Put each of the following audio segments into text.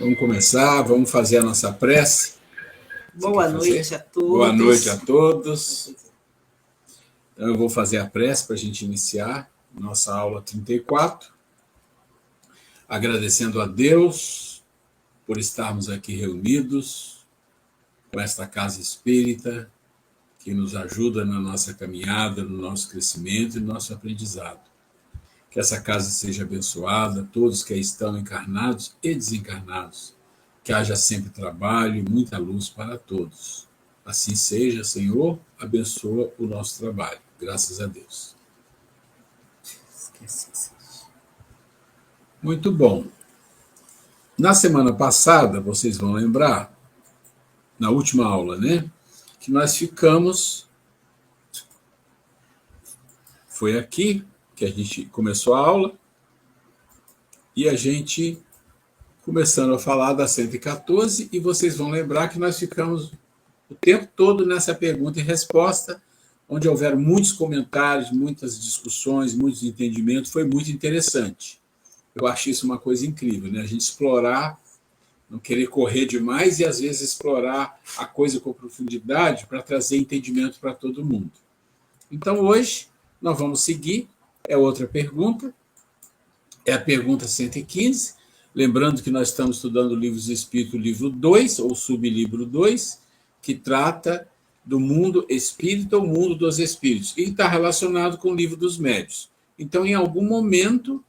Vamos começar, vamos fazer a nossa prece. Boa noite a todos. Boa noite a todos. Então, eu vou fazer a prece para a gente iniciar nossa aula 34. Agradecendo a Deus por estarmos aqui reunidos com esta casa espírita que nos ajuda na nossa caminhada, no nosso crescimento e no nosso aprendizado. Que essa casa seja abençoada, todos que aí estão encarnados e desencarnados. Que haja sempre trabalho e muita luz para todos. Assim seja, Senhor, abençoa o nosso trabalho. Graças a Deus. Muito bom. Na semana passada, vocês vão lembrar, na última aula, né, que nós ficamos... Foi aqui que a gente começou a aula e a gente começando a falar da 114 e vocês vão lembrar que nós ficamos o tempo todo nessa pergunta e resposta, onde houveram muitos comentários, muitas discussões, muitos entendimentos, foi muito interessante. Eu acho isso uma coisa incrível, né? A gente explorar, não querer correr demais e às vezes explorar a coisa com profundidade para trazer entendimento para todo mundo. Então hoje nós vamos seguir, é outra pergunta, é a pergunta 115, lembrando que nós estamos estudando o Livro dos Espíritos, livro 2, ou sublivro 2, que trata do mundo espírita ou mundo dos espíritos, e está relacionado com o Livro dos Médiuns. Então, em algum momento,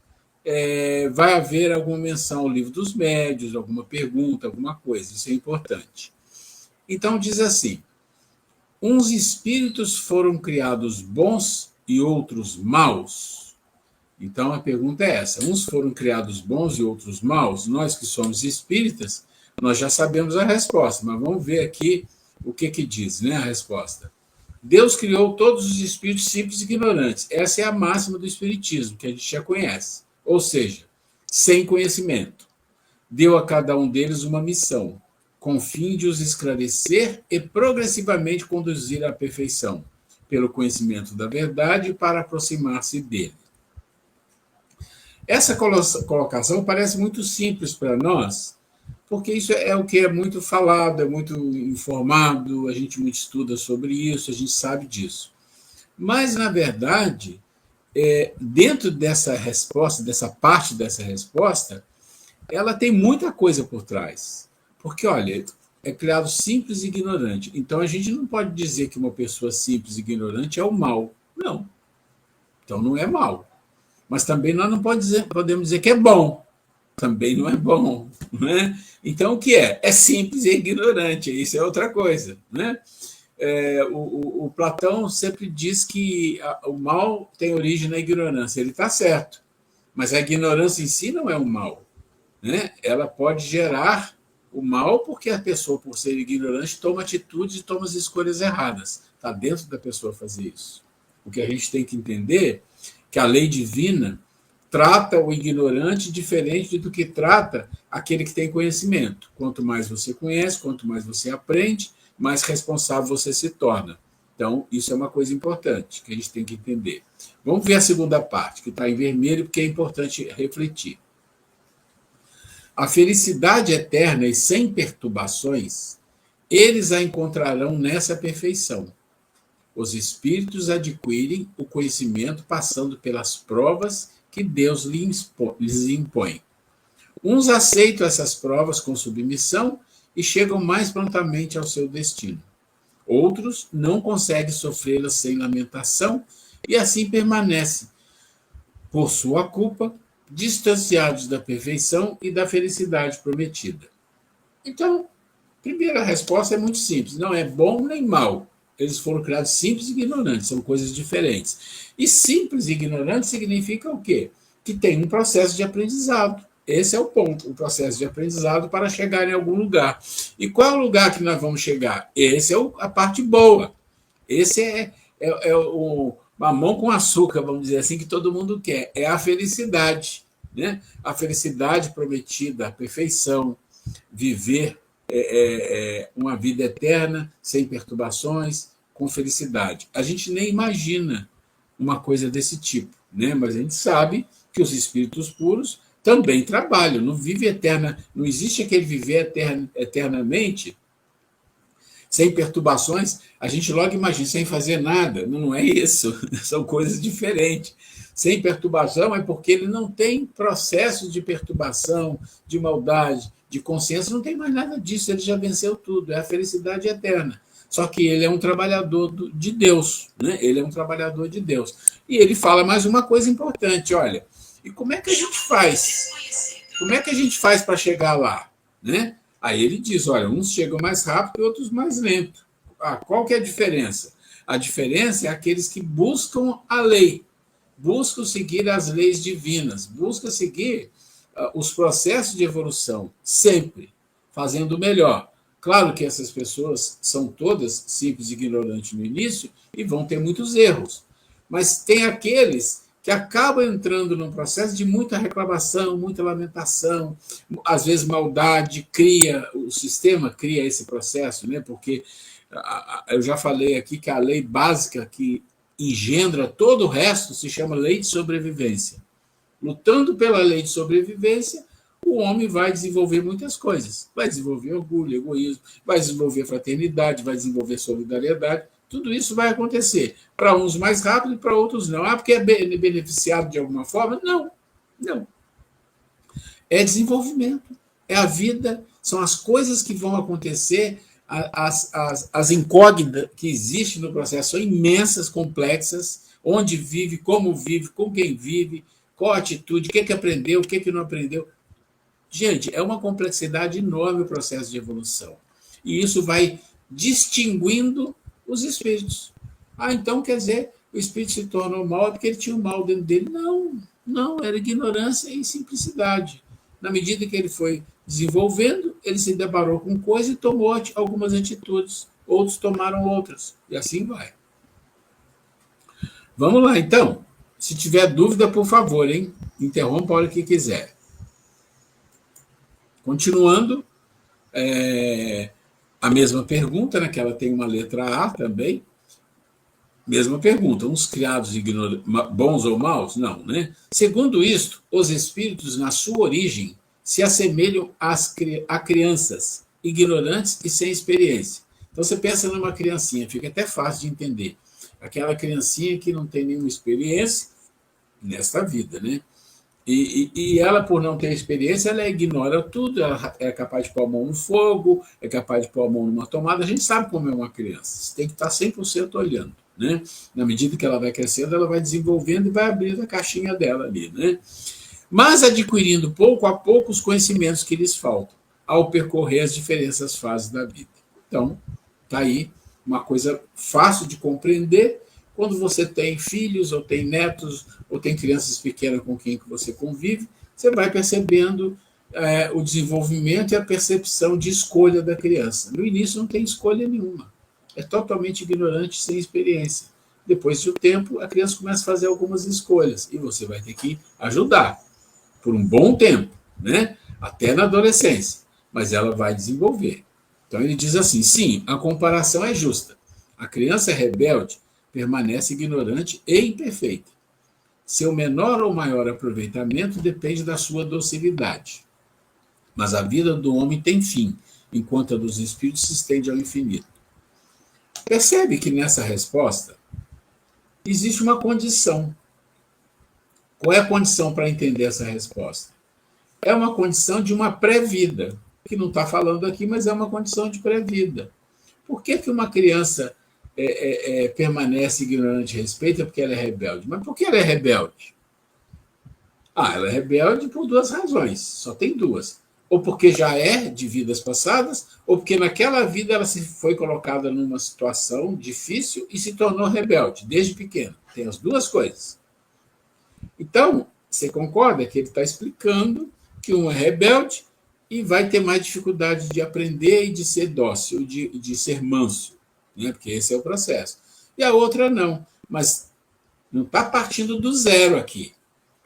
vai haver alguma menção ao Livro dos Médiuns, alguma pergunta, alguma coisa, isso é importante. Então, diz assim, uns espíritos foram criados bons e outros maus. Então, a pergunta é essa, uns foram criados bons e outros maus? Nós que somos espíritas, nós já sabemos a resposta, mas vamos ver aqui o que diz, né, a resposta. Deus criou todos os espíritos simples e ignorantes. Essa é a máxima do espiritismo, que a gente já conhece. Ou seja, sem conhecimento. Deu a cada um deles uma missão, com o fim de os esclarecer e progressivamente conduzir à perfeição, pelo conhecimento da verdade para aproximar-se dele. Essa colocação parece muito simples para nós, porque isso é o que é muito falado, é muito informado, a gente muito estuda sobre isso, a gente sabe disso. Mas, na verdade, dentro dessa resposta, dessa parte dessa resposta, ela tem muita coisa por trás. Porque, olha, é criado simples e ignorante. Então, a gente não pode dizer que uma pessoa simples e ignorante é o mal. Não. Então, não é mal. Mas também nós não podemos dizer que é bom. Também não é bom, né? Então, o que é? É simples e ignorante, isso é outra coisa, né? O Platão sempre diz que o mal tem origem na ignorância, ele está certo, mas a ignorância em si não é o mal, né? Ela pode gerar o mal porque a pessoa, por ser ignorante, toma atitudes e toma as escolhas erradas, está dentro da pessoa fazer isso. O que a gente tem que entender é que a lei divina trata o ignorante diferente do que trata aquele que tem conhecimento. Quanto mais você conhece, quanto mais você aprende, mais responsável você se torna. Então, isso é uma coisa importante que a gente tem que entender. Vamos ver a segunda parte, que está em vermelho, porque é importante refletir. A felicidade eterna e sem perturbações, eles a encontrarão nessa perfeição. Os espíritos adquirem o conhecimento passando pelas provas que Deus lhes impõe. Uns aceitam essas provas com submissão e chegam mais prontamente ao seu destino. Outros não conseguem sofrê-las sem lamentação e assim permanecem, por sua culpa, distanciados da perfeição e da felicidade prometida. Então, a primeira resposta é muito simples, não é bom nem mal. Eles foram criados simples e ignorantes, são coisas diferentes. E simples e ignorante significa o quê? Que tem um processo de aprendizado. Esse é o ponto, o processo de aprendizado para chegar em algum lugar. E qual é o lugar que nós vamos chegar? Esse é a parte boa. Esse é o mamão com açúcar, vamos dizer assim, que todo mundo quer. É a felicidade, né? A felicidade prometida, a perfeição, viver uma vida eterna, sem perturbações, com felicidade. A gente nem imagina uma coisa desse tipo, né? Mas a gente sabe que os espíritos puros também trabalham, não vive eterna, não existe aquele viver eternamente sem perturbações. A gente logo imagina, sem fazer nada. Não é isso, são coisas diferentes. Sem perturbação é porque ele não tem processo de perturbação, de maldade, de consciência, não tem mais nada disso, ele já venceu tudo, é a felicidade eterna. Só que ele é um trabalhador de Deus, né? Ele é um trabalhador de Deus. E ele fala mais uma coisa importante, olha, e como é que a gente faz? Como é que a gente faz para chegar lá? Né? Aí ele diz, olha, uns chegam mais rápido e outros mais lento. Qual que é a diferença? A diferença é aqueles que buscam a lei, buscam seguir as leis divinas, buscam seguir os processos de evolução, sempre fazendo o melhor. Claro que essas pessoas são todas simples e ignorantes no início e vão ter muitos erros, mas tem aqueles que acabam entrando num processo de muita reclamação, muita lamentação, às vezes maldade, o sistema cria esse processo, né? Porque eu já falei aqui que a lei básica que engendra todo o resto se chama lei de sobrevivência. Lutando pela lei de sobrevivência, o homem vai desenvolver muitas coisas. Vai desenvolver orgulho, egoísmo, vai desenvolver fraternidade, vai desenvolver solidariedade. Tudo isso vai acontecer. Para uns mais rápido e para outros não. Porque é beneficiado de alguma forma? Não. Não. É desenvolvimento. É a vida. São as coisas que vão acontecer. As incógnitas que existem no processo são imensas, complexas. Onde vive, como vive, com quem vive, qual a atitude, o que aprendeu, o que não aprendeu. Gente, é uma complexidade enorme o processo de evolução. E isso vai distinguindo os espíritos. Então quer dizer, o espírito se tornou mal porque ele tinha o mal dentro dele. Não, era ignorância e simplicidade. Na medida que ele foi desenvolvendo, ele se deparou com coisas e tomou algumas atitudes. Outros tomaram outras. E assim vai. Vamos lá, então. Se tiver dúvida, por favor, hein? Interrompa a hora que quiser. Continuando, a mesma pergunta, né, que ela tem uma letra A também. Mesma pergunta, uns criados bons ou maus? Não, né? Segundo isto, os espíritos, na sua origem, se assemelham a crianças ignorantes e sem experiência. Então, você pensa numa criancinha, fica até fácil de entender. Aquela criancinha que não tem nenhuma experiência nesta vida, né? E ela, por não ter experiência, ela ignora tudo, ela é capaz de pôr a mão no fogo, é capaz de pôr a mão numa tomada. A gente sabe como é uma criança, você tem que estar 100% olhando. Né? Na medida que ela vai crescendo, ela vai desenvolvendo e vai abrindo a caixinha dela ali. Né? Mas adquirindo pouco a pouco os conhecimentos que lhes faltam, ao percorrer as diferentes fases da vida. Então, está aí uma coisa fácil de compreender. Quando você tem filhos, ou tem netos, ou tem crianças pequenas com quem você convive, você vai percebendo o desenvolvimento e a percepção de escolha da criança. No início não tem escolha nenhuma. É totalmente ignorante, sem experiência. Depois de um tempo, a criança começa a fazer algumas escolhas, e você vai ter que ajudar por um bom tempo, né? Até na adolescência, mas ela vai desenvolver. Então ele diz assim, sim, a comparação é justa. A criança rebelde permanece ignorante e imperfeita. Seu menor ou maior aproveitamento depende da sua docilidade. Mas a vida do homem tem fim, enquanto a dos espíritos se estende ao infinito. Percebe que nessa resposta existe uma condição. Qual é a condição para entender essa resposta? É uma condição de uma pré-vida, que não está falando aqui, mas é uma condição de pré-vida. Por que uma criança permanece ignorante a respeito? É porque ela é rebelde. Mas por que ela é rebelde? Ela é rebelde por duas razões, só tem duas. Ou porque já é de vidas passadas, ou porque naquela vida ela se foi colocada numa situação difícil e se tornou rebelde, desde pequena. Tem as duas coisas. Então, você concorda que ele está explicando que um é rebelde e vai ter mais dificuldade de aprender e de ser dócil, de ser manso, né? Porque esse é o processo. E a outra não, mas não está partindo do zero aqui,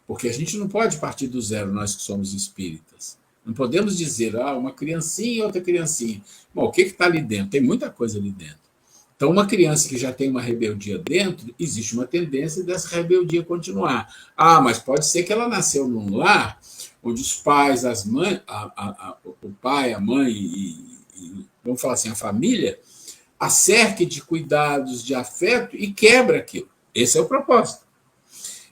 porque a gente não pode partir do zero, nós que somos espíritas. Não podemos dizer, uma criancinha e outra criancinha. Bom, o que está ali dentro? Tem muita coisa ali dentro. Então, uma criança que já tem uma rebeldia dentro, existe uma tendência dessa rebeldia continuar. Ah, mas pode ser que ela nasceu num lar onde os pais, as mães, o pai, a mãe vamos falar assim, a família, a cerque de cuidados, de afeto e quebra aquilo. Esse é o propósito.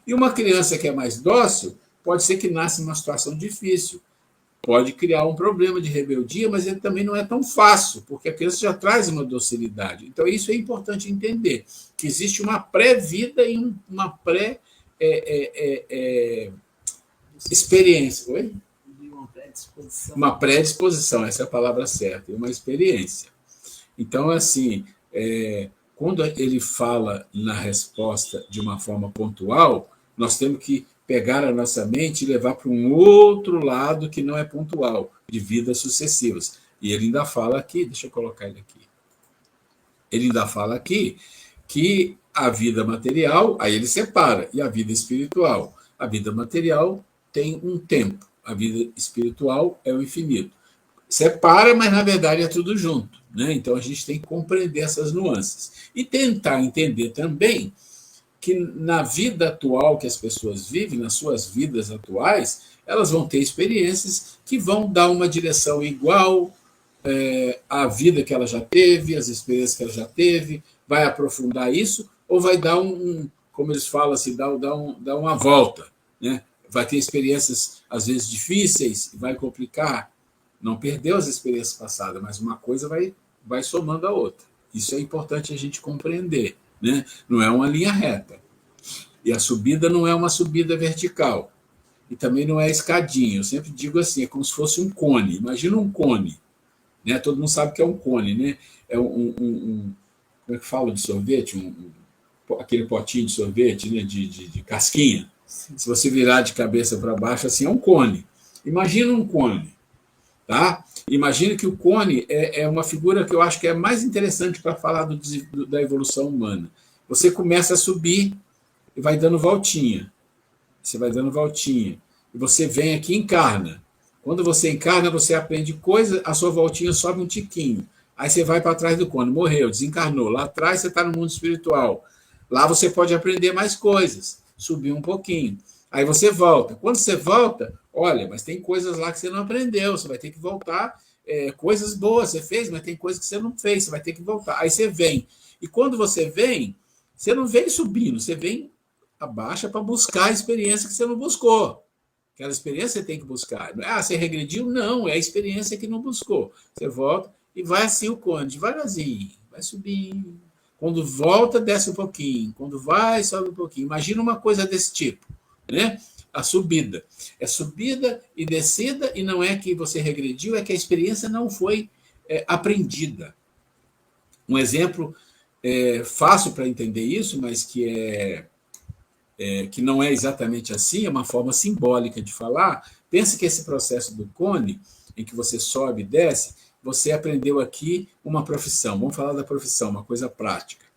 E uma criança que é mais dócil, pode ser que nasça numa situação difícil. Pode criar um problema de rebeldia, mas ele também não é tão fácil, porque a criança já traz uma docilidade. Então, isso é importante entender, que existe uma pré-vida e uma pré-experiência. Oi? Uma predisposição, essa é a palavra certa, e uma experiência. Então, assim, quando ele fala na resposta de uma forma pontual, nós temos que pegar a nossa mente e levar para um outro lado que não é pontual, de vidas sucessivas. E ele ainda fala aqui, deixa eu colocar ele aqui. Ele ainda fala aqui que a vida material, aí ele separa, e a vida espiritual. A vida material tem um tempo, a vida espiritual é o infinito. Separa, mas na verdade é tudo junto, né? Então a gente tem que compreender essas nuances. E tentar entender também que na vida atual que as pessoas vivem, nas suas vidas atuais, elas vão ter experiências que vão dar uma direção igual à vida que ela já teve, às experiências que ela já teve, vai aprofundar isso, ou vai dar como eles falam assim, dar uma volta, né? Vai ter experiências, às vezes, difíceis, vai complicar. Não perdeu as experiências passadas, mas uma coisa vai somando a outra. Isso é importante a gente compreender. Né? Não é uma linha reta. E a subida não é uma subida vertical. E também não é escadinha. Eu sempre digo assim, é como se fosse um cone. Imagina um cone. Né? Todo mundo sabe que é um cone. Né? É como é que fala de sorvete? Aquele potinho de sorvete, né? de casquinha. Sim. Se você virar de cabeça para baixo, assim, é um cone. Imagina um cone. Tá? Imagine que o cone é uma figura que eu acho que é mais interessante para falar da evolução humana. Você começa a subir e vai dando voltinha. Você vai dando voltinha. E você vem aqui e encarna. Quando você encarna, você aprende coisa, a sua voltinha sobe um tiquinho. Aí você vai para trás do cone, morreu, desencarnou. Lá atrás você está no mundo espiritual. Lá você pode aprender mais coisas, subir um pouquinho. Aí você volta. Quando você volta, olha, mas tem coisas lá que você não aprendeu, você vai ter que voltar. Coisas boas você fez, mas tem coisas que você não fez, você vai ter que voltar. Aí você vem. E quando você vem, você não vem subindo, você vem abaixa para buscar a experiência que você não buscou. Aquela experiência você tem que buscar. Você regrediu? Não, é a experiência que não buscou. Você volta e vai assim o cone, devagarzinho, vai subindo. Quando volta, desce um pouquinho. Quando vai, sobe um pouquinho. Imagina uma coisa desse tipo. Né? A subida. É subida e descida, e não é que você regrediu, é que a experiência não foi aprendida. Um exemplo fácil para entender isso, mas que não é exatamente assim, é uma forma simbólica de falar. Pense que esse processo do cone, em que você sobe e desce, você aprendeu aqui uma profissão. Vamos falar da profissão, uma coisa prática.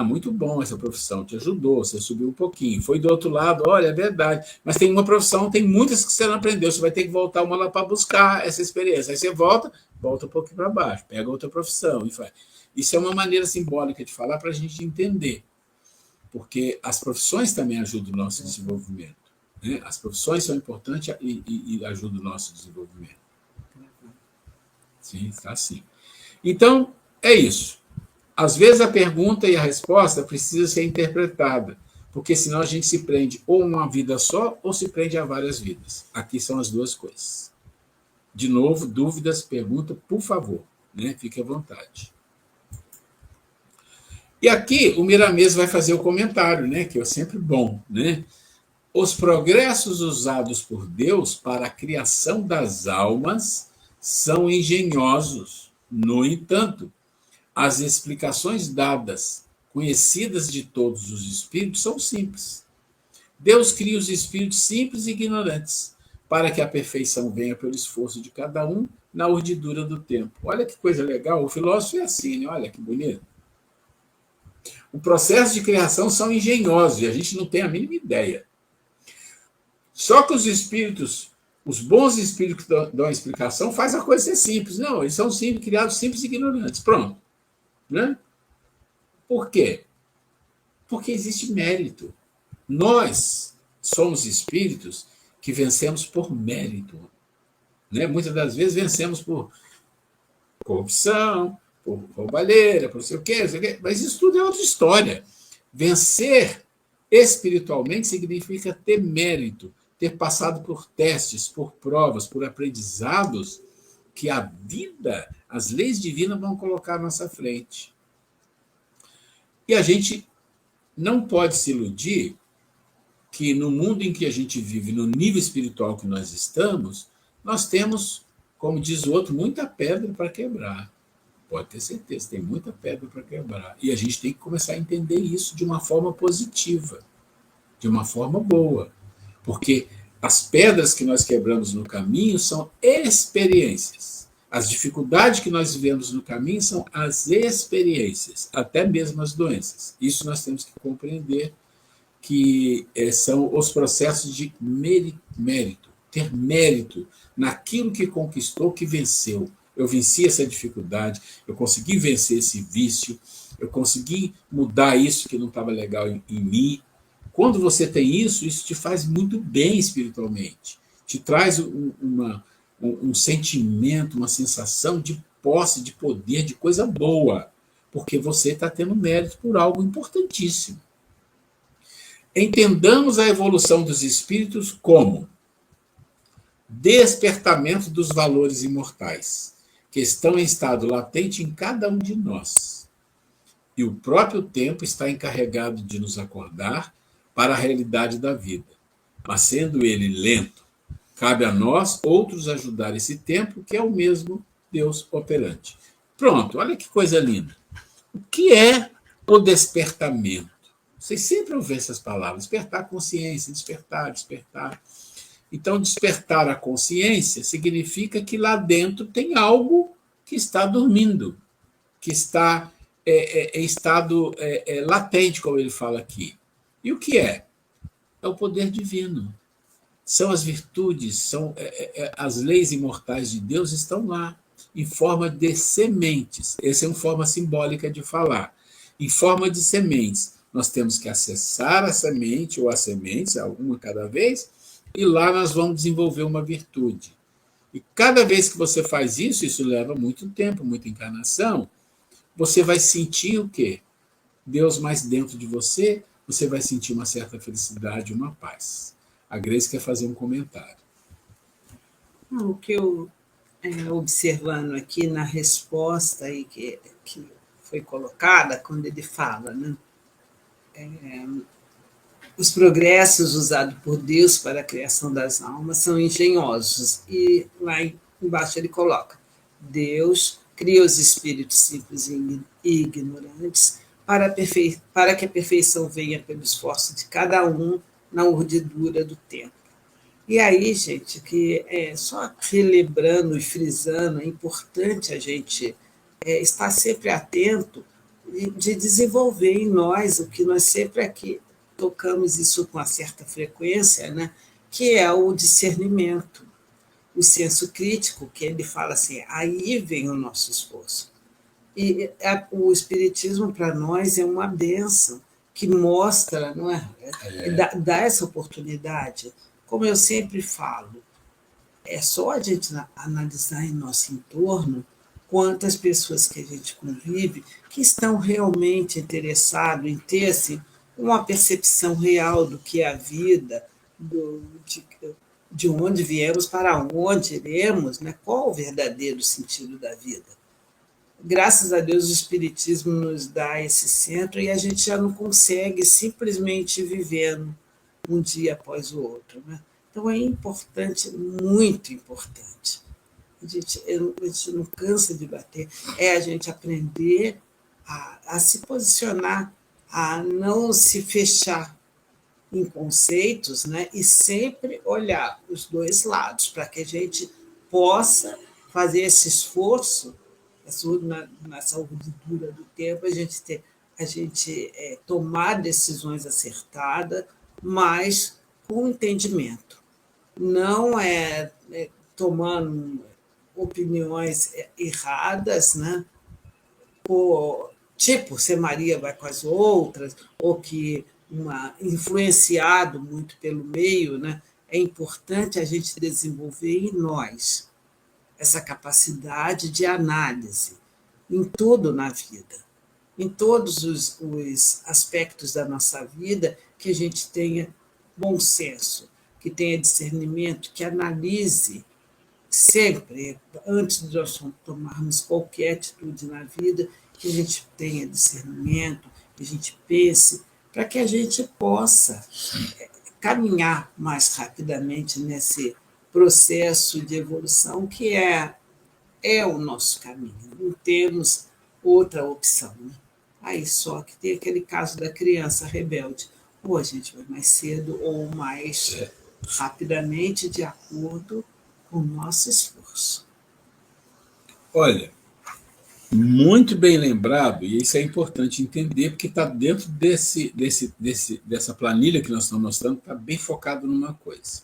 Muito bom essa profissão, te ajudou, você subiu um pouquinho. Foi do outro lado, olha, é verdade. Mas tem uma profissão, tem muitas que você não aprendeu, você vai ter que voltar uma lá para buscar essa experiência. Aí você volta um pouquinho para baixo, pega outra profissão e faz. Isso é uma maneira simbólica de falar para a gente entender. Porque as profissões também ajudam o nosso desenvolvimento. Né? As profissões são importantes e ajudam o nosso desenvolvimento. Sim, está assim. Então, é isso. Às vezes a pergunta e a resposta precisa ser interpretada, porque senão a gente se prende ou a uma vida só ou se prende a várias vidas. Aqui são as duas coisas. De novo, dúvidas, pergunta, por favor, né? Fique à vontade. E aqui o Miramês vai fazer o comentário, né? Que é sempre bom, né? Os progressos usados por Deus para a criação das almas são engenhosos. No entanto, as explicações dadas, conhecidas de todos os espíritos, são simples. Deus cria os espíritos simples e ignorantes, para que a perfeição venha pelo esforço de cada um na urdidura do tempo. Olha que coisa legal, o filósofo é assim, né? Olha que bonito. O processo de criação são engenhosos, e a gente não tem a mínima ideia. Só que os espíritos, os bons espíritos que dão a explicação, faz a coisa ser simples. Não, eles são simples, criados simples e ignorantes. Pronto. Né? Por quê? Porque existe mérito. Nós somos espíritos que vencemos por mérito. Né? Muitas das vezes vencemos por corrupção, por roubalheira, por não sei o quê, mas isso tudo é outra história. Vencer espiritualmente significa ter mérito, ter passado por testes, por provas, por aprendizados que a vida, as leis divinas vão colocar à nossa frente. E a gente não pode se iludir que no mundo em que a gente vive, no nível espiritual que nós estamos, nós temos, como diz o outro, muita pedra para quebrar. Pode ter certeza, tem muita pedra para quebrar. E a gente tem que começar a entender isso de uma forma positiva, de uma forma boa. Porque as pedras que nós quebramos no caminho são experiências. As dificuldades que nós vivemos no caminho são as experiências, até mesmo as doenças. Isso nós temos que compreender, que são os processos de mérito, ter mérito naquilo que conquistou, que venceu. Eu venci essa dificuldade, eu consegui vencer esse vício, eu consegui mudar isso que não estava legal em mim. Quando você tem isso, isso te faz muito bem espiritualmente, te traz um sentimento, uma sensação de posse, de poder, de coisa boa, porque você está tendo mérito por algo importantíssimo. Entendamos a evolução dos espíritos como despertamento dos valores imortais, que estão em estado latente em cada um de nós. E o próprio tempo está encarregado de nos acordar para a realidade da vida. Mas sendo ele lento, cabe a nós outros ajudar esse tempo, que é o mesmo Deus operante. Pronto, olha que coisa linda. O que é o despertamento? Vocês sempre ouvem essas palavras, despertar a consciência, despertar, despertar. Então, despertar a consciência significa que lá dentro tem algo que está dormindo, que está em estado latente, como ele fala aqui. E o que é? É o poder divino. São as virtudes, são as leis imortais de Deus estão lá, em forma de sementes. Essa é uma forma simbólica de falar. Em forma de sementes. Nós temos que acessar a semente ou as sementes, uma cada vez, e lá nós vamos desenvolver uma virtude. E cada vez que você faz isso, isso leva muito tempo, muita encarnação, você vai sentir o quê? Deus mais dentro de você, você vai sentir uma certa felicidade, uma paz. A Grace quer fazer um comentário. O que eu observando aqui na resposta aí que foi colocada, quando ele fala, né? Os progressos usados por Deus para a criação das almas são engenhosos. E lá embaixo ele coloca: Deus cria os espíritos simples e ignorantes para que a perfeição venha pelo esforço de cada um na urdidura do tempo. E aí, gente, que só relembrando e frisando, é importante a gente estar sempre atento de desenvolver em nós o que nós sempre aqui tocamos isso com uma certa frequência, né? Que é o discernimento, o senso crítico, que ele fala assim, aí vem o nosso esforço. E o Espiritismo, para nós, é uma bênção que mostra, não é? Dá essa oportunidade. Como eu sempre falo, é só a gente analisar em nosso entorno quantas pessoas que a gente convive que estão realmente interessadas em ter assim, uma percepção real do que é a vida, de onde viemos, para onde iremos, né? Qual o verdadeiro sentido da vida. Graças a Deus, o Espiritismo nos dá esse centro e a gente já não consegue simplesmente vivendo um dia após o outro. Né? Então, é importante, muito importante. A gente não cansa de bater, é a gente aprender a se posicionar, a não se fechar em conceitos, né? E sempre olhar os dois lados, para que a gente possa fazer esse esforço nessa urdidura do tempo, a gente tomar decisões acertadas, mas com entendimento. Não tomando opiniões erradas, né? Ou tipo ser Maria vai com as outras, ou que influenciado muito pelo meio, né? É importante a gente desenvolver em nós essa capacidade de análise em tudo na vida, em todos os aspectos da nossa vida, que a gente tenha bom senso, que tenha discernimento, que analise sempre, antes de nós tomarmos qualquer atitude na vida, que a gente tenha discernimento, que a gente pense, para que a gente possa caminhar mais rapidamente nesse processo de evolução que é o nosso caminho. Não temos outra opção. Né? Aí só que tem aquele caso da criança rebelde. Ou a gente vai mais cedo ou mais rapidamente, de acordo com o nosso esforço. Olha, muito bem lembrado, e isso é importante entender, porque está dentro dessa planilha que nós estamos mostrando, está bem focado numa coisa.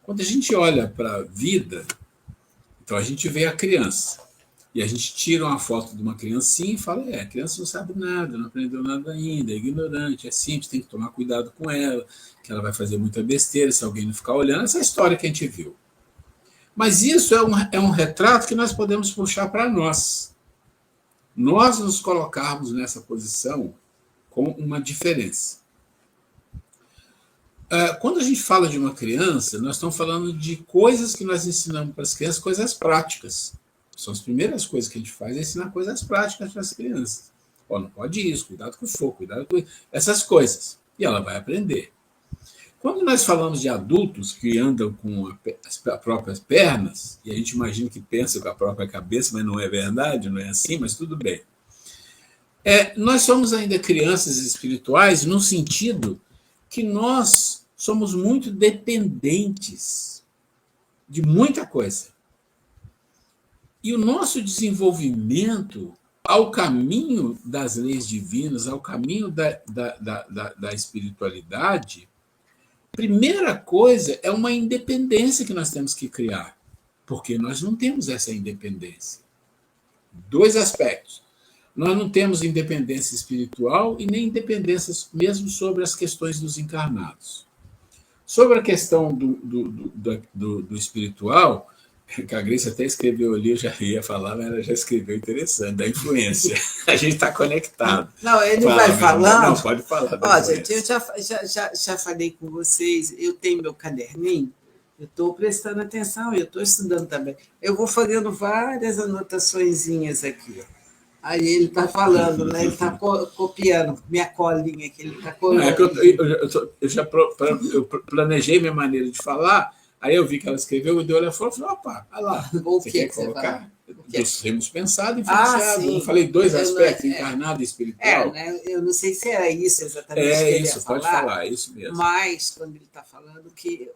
Quando a gente olha para a vida, então a gente vê a criança, e a gente tira uma foto de uma criancinha e fala, a criança não sabe nada, não aprendeu nada ainda, é ignorante, é simples, tem que tomar cuidado com ela, que ela vai fazer muita besteira se alguém não ficar olhando, essa história que a gente viu. Mas isso é um retrato que nós podemos puxar para nós. Nós nos colocarmos nessa posição com uma diferença. Quando a gente fala de uma criança, nós estamos falando de coisas que nós ensinamos para as crianças, coisas práticas. São as primeiras coisas que a gente faz, é ensinar coisas práticas para as crianças. Não pode isso, cuidado com o fogo, cuidado com essas coisas. E ela vai aprender. Quando nós falamos de adultos que andam com as próprias pernas, e a gente imagina que pensa com a própria cabeça, mas não é verdade, não é assim, mas tudo bem. Nós somos ainda crianças espirituais no sentido que nós somos muito dependentes de muita coisa. E o nosso desenvolvimento ao caminho das leis divinas, ao caminho da espiritualidade, primeira coisa é uma independência que nós temos que criar, porque nós não temos essa independência. 2 aspectos. Nós não temos independência espiritual e nem independência mesmo sobre as questões dos encarnados. Sobre a questão do espiritual, que a Grace até escreveu ali, eu já ia falar, mas ela já escreveu interessante, da influência. A gente está conectado. Não, ele vai falando. Não, pode falar. Gente, eu já falei com vocês, eu tenho meu caderninho, eu estou prestando atenção, eu estou estudando também. Eu vou fazendo várias anotaçõezinhas aqui. Aí ele está falando, né? Ele está copiando minha colinha que ele está colando. Eu planejei minha maneira de falar. Aí eu vi que ela escreveu, e deu olha fora e falei, opa, olha lá. O que você colocar? Nós temos pensado em influenciado. Eu falei 2 aspectos, encarnado e espiritual. Né? Eu não sei se era isso exatamente que ele ia falar. Pode falar, é isso mesmo. Mas, quando ele está falando que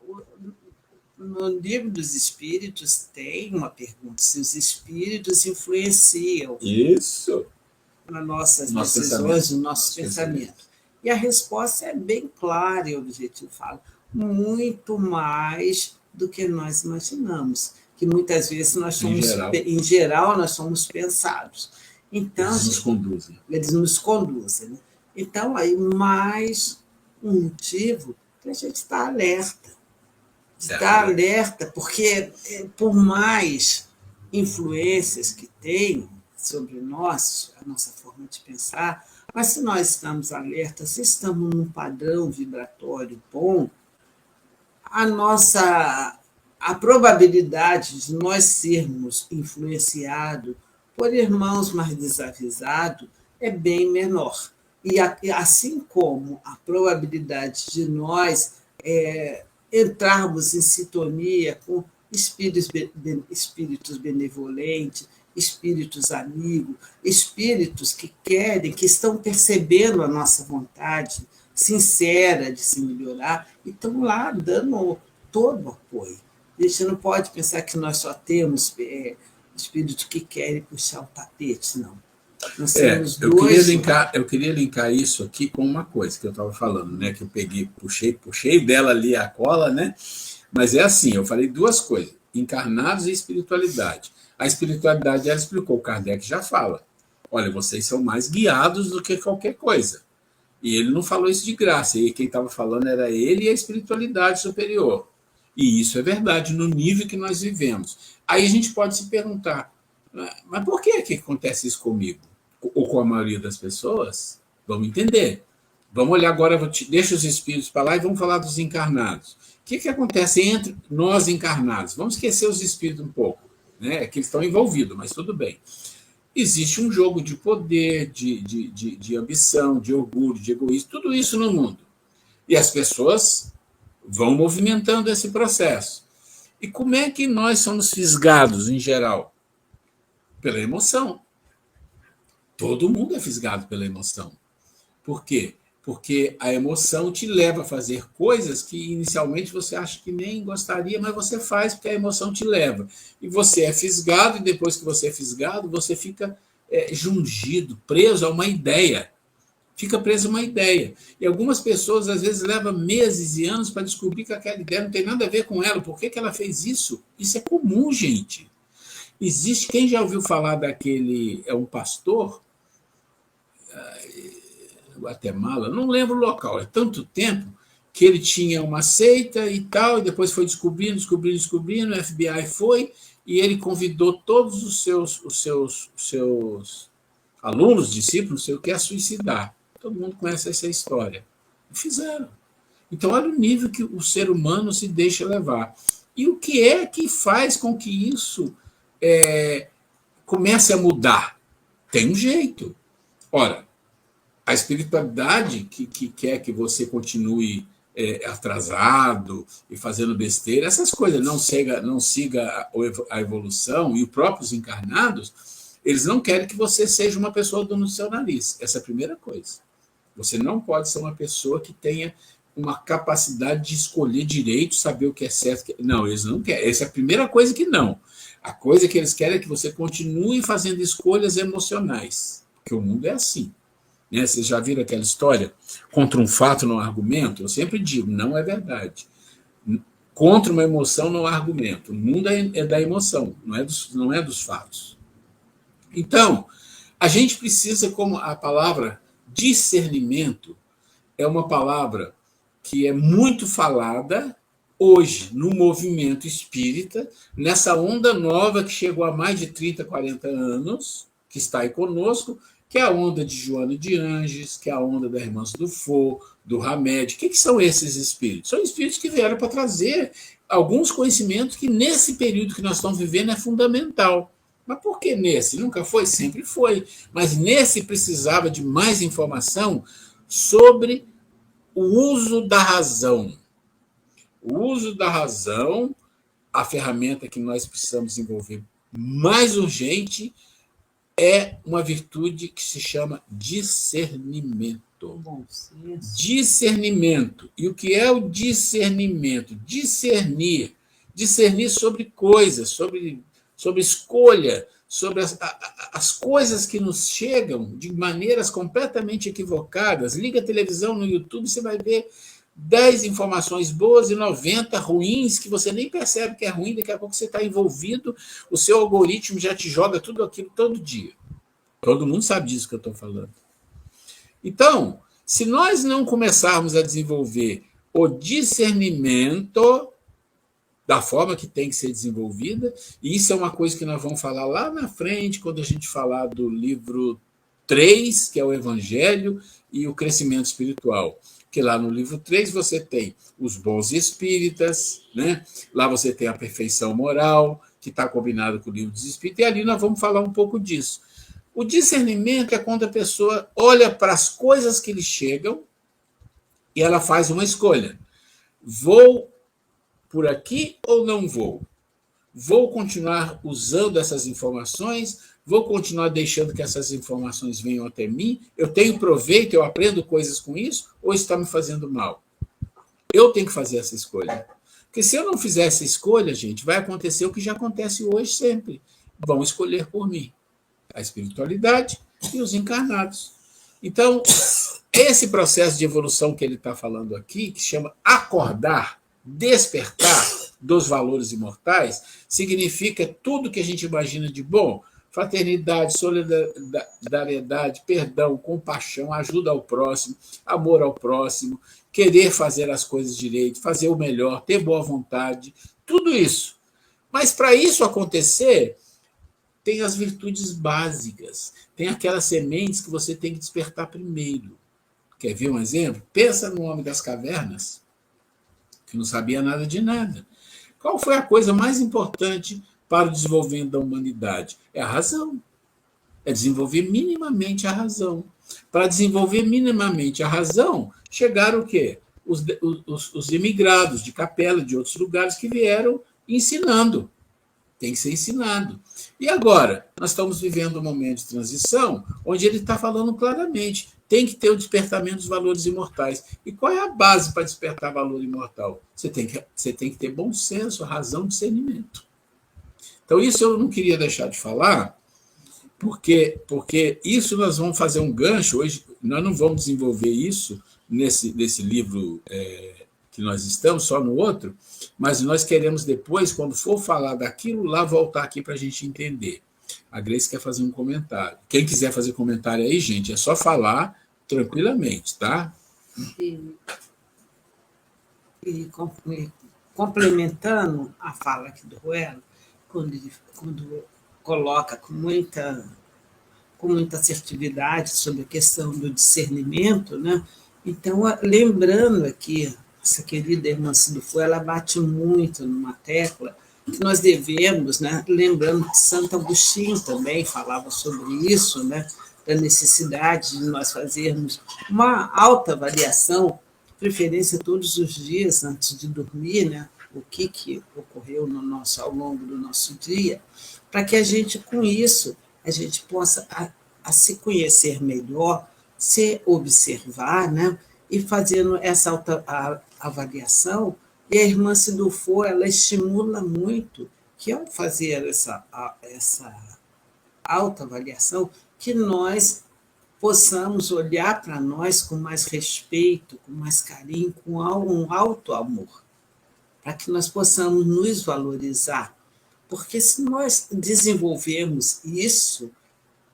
no livro dos Espíritos tem uma pergunta, se os Espíritos influenciam nas nossas decisões, no nosso pensamento. E a resposta é bem clara e objetiva. Fala, muito mais do que nós imaginamos, que muitas vezes nós somos, em geral, nós somos pensados. Então, eles nos conduzem. Né? Então, aí, mais um motivo para a gente estar alerta. Estar alerta, porque por mais influências que tem sobre nós, a nossa forma de pensar, mas se nós estamos alertas, se estamos num padrão vibratório bom, a probabilidade de nós sermos influenciados por irmãos mais desavisados é bem menor. E assim como a probabilidade de nós entrarmos em sintonia com espíritos benevolentes, espíritos amigos, espíritos que querem, que estão percebendo a nossa vontade sincera de se melhorar e estão lá dando todo o apoio. A gente não pode pensar que nós só temos espíritos que querem puxar o tapete, não. Nós temos eu queria linkar isso aqui com uma coisa que eu estava falando, né? Que eu peguei, puxei dela ali a cola, né? Mas é assim, eu falei 2 coisas, encarnados e espiritualidade. A espiritualidade, ela explicou, o Kardec já fala. olha, vocês são mais guiados do que qualquer coisa. E ele não falou isso de graça, e quem estava falando era ele e a espiritualidade superior. E isso é verdade, no nível que nós vivemos. Aí a gente pode se perguntar, mas por que acontece isso comigo? Ou com a maioria das pessoas? Vamos entender. Vamos olhar agora, deixa os espíritos para lá e vamos falar dos encarnados. O que acontece entre nós encarnados? Vamos esquecer os espíritos um pouco, né? Que eles estão envolvidos, mas tudo bem. Existe um jogo de poder, de ambição, de orgulho, de egoísmo, tudo isso no mundo. E as pessoas vão movimentando esse processo. E como é que nós somos fisgados, em geral? Pela emoção. Todo mundo é fisgado pela emoção. Por quê? Porque a emoção te leva a fazer coisas que inicialmente você acha que nem gostaria, mas você faz porque a emoção te leva. E você é fisgado, e depois que você é fisgado, você fica jungido, preso a uma ideia. Fica preso a uma ideia. E algumas pessoas, às vezes, levam meses e anos para descobrir que aquela ideia não tem nada a ver com ela. Por que ela fez isso? Isso é comum, gente. Existe, quem já ouviu falar daquele, é um pastor, Guatemala, não lembro o local, é tanto tempo que ele tinha uma seita e tal, e depois foi descobrindo, o FBI foi, e ele convidou todos os seus alunos, discípulos, não sei o que, a suicidar. Todo mundo conhece essa história. E fizeram. Então, olha o nível que o ser humano se deixa levar. E o que é que faz com que isso comece a mudar? Tem um jeito. Ora, a espiritualidade que quer que você continue atrasado e fazendo besteira, essas coisas, não siga a evolução, e os próprios encarnados, eles não querem que você seja uma pessoa do seu nariz. Essa é a primeira coisa. Você não pode ser uma pessoa que tenha uma capacidade de escolher direito, saber o que é certo. Não, eles não querem. Essa é a primeira coisa que não. A coisa que eles querem é que você continue fazendo escolhas emocionais, porque o mundo é assim. Vocês já viram aquela história? Contra um fato não há argumento? Eu sempre digo, não é verdade. Contra uma emoção não há argumento. O mundo é da emoção, não é dos fatos. Então, a gente precisa, como a palavra discernimento é uma palavra que é muito falada hoje no movimento espírita, nessa onda nova que chegou há mais de 30, 40 anos, que está aí conosco, que é a onda de Joana de Anges, que é a onda da Irmã Dufaux, do Hamed. O que são esses espíritos? São espíritos que vieram para trazer alguns conhecimentos que, nesse período que nós estamos vivendo, é fundamental. Mas por que nesse? Nunca foi? Sempre foi. Mas nesse precisava de mais informação sobre o uso da razão. O uso da razão, a ferramenta que nós precisamos desenvolver mais urgente, é uma virtude que se chama discernimento. Discernimento. E o que é o discernimento? Discernir. Discernir sobre coisas, sobre escolha, sobre as coisas que nos chegam de maneiras completamente equivocadas. Liga a televisão no YouTube, você vai ver 10 informações boas e 90 ruins, que você nem percebe que é ruim, daqui a pouco você está envolvido, o seu algoritmo já te joga tudo aquilo todo dia. Todo mundo sabe disso que eu estou falando. Então, se nós não começarmos a desenvolver o discernimento da forma que tem que ser desenvolvida, e isso é uma coisa que nós vamos falar lá na frente, quando a gente falar do livro 3, que é o Evangelho e o Crescimento Espiritual. Que lá no livro 3 você tem os bons espíritas, né? Lá você tem a perfeição moral, que está combinado com o livro dos espíritos, e ali nós vamos falar um pouco disso. O discernimento é quando a pessoa olha para as coisas que lhe chegam e ela faz uma escolha. Vou por aqui ou não vou? Vou continuar usando essas informações? Vou continuar deixando que essas informações venham até mim? Eu tenho proveito, eu aprendo coisas com isso? Ou está me fazendo mal? Eu tenho que fazer essa escolha. Porque se eu não fizer essa escolha, gente, vai acontecer o que já acontece hoje sempre. Vão escolher por mim a espiritualidade e os encarnados. Então, esse processo de evolução que ele está falando aqui, que chama acordar, despertar dos valores imortais, significa tudo que a gente imagina de bom, fraternidade, solidariedade, perdão, compaixão, ajuda ao próximo, amor ao próximo, querer fazer as coisas direito, fazer o melhor, ter boa vontade, tudo isso. Mas para isso acontecer, tem as virtudes básicas, tem aquelas sementes que você tem que despertar primeiro. Quer ver um exemplo? Pensa no homem das cavernas, que não sabia nada de nada. Qual foi a coisa mais importante para o desenvolvimento da humanidade? É a razão. É desenvolver minimamente a razão. Para desenvolver minimamente a razão, chegaram o quê? Os imigrados de Capela, de outros lugares, que vieram ensinando. Tem que ser ensinado. E agora, nós estamos vivendo um momento de transição onde ele está falando claramente, tem que ter o despertamento dos valores imortais. E qual é a base para despertar valor imortal? Você tem que ter bom senso, razão, discernimento. Então, isso eu não queria deixar de falar, porque isso nós vamos fazer um gancho hoje, nós não vamos desenvolver isso nesse livro que nós estamos, só no outro, mas nós queremos depois, quando for falar daquilo lá, voltar aqui para a gente entender. A Grace quer fazer um comentário. Quem quiser fazer comentário aí, gente, é só falar tranquilamente, tá? E complementando a fala aqui do Ruelo, quando coloca com muita assertividade sobre a questão do discernimento, né? Então, lembrando aqui, essa querida irmã Cidufu, ela bate muito numa tecla que nós devemos, né? Lembrando que Santo Agostinho também falava sobre isso, né? Da necessidade de nós fazermos uma autoavaliação, preferência todos os dias antes de dormir, né? O que ocorreu ao longo do nosso dia, para que a gente, com isso, a gente possa a se conhecer melhor, se observar, né? E fazendo essa avaliação, e a irmã Cidufu, ela estimula muito que, ao fazer essa autoavaliação, que nós possamos olhar para nós com mais respeito, com mais carinho, com um alto amor, para que nós possamos nos valorizar. Porque se nós desenvolvermos isso,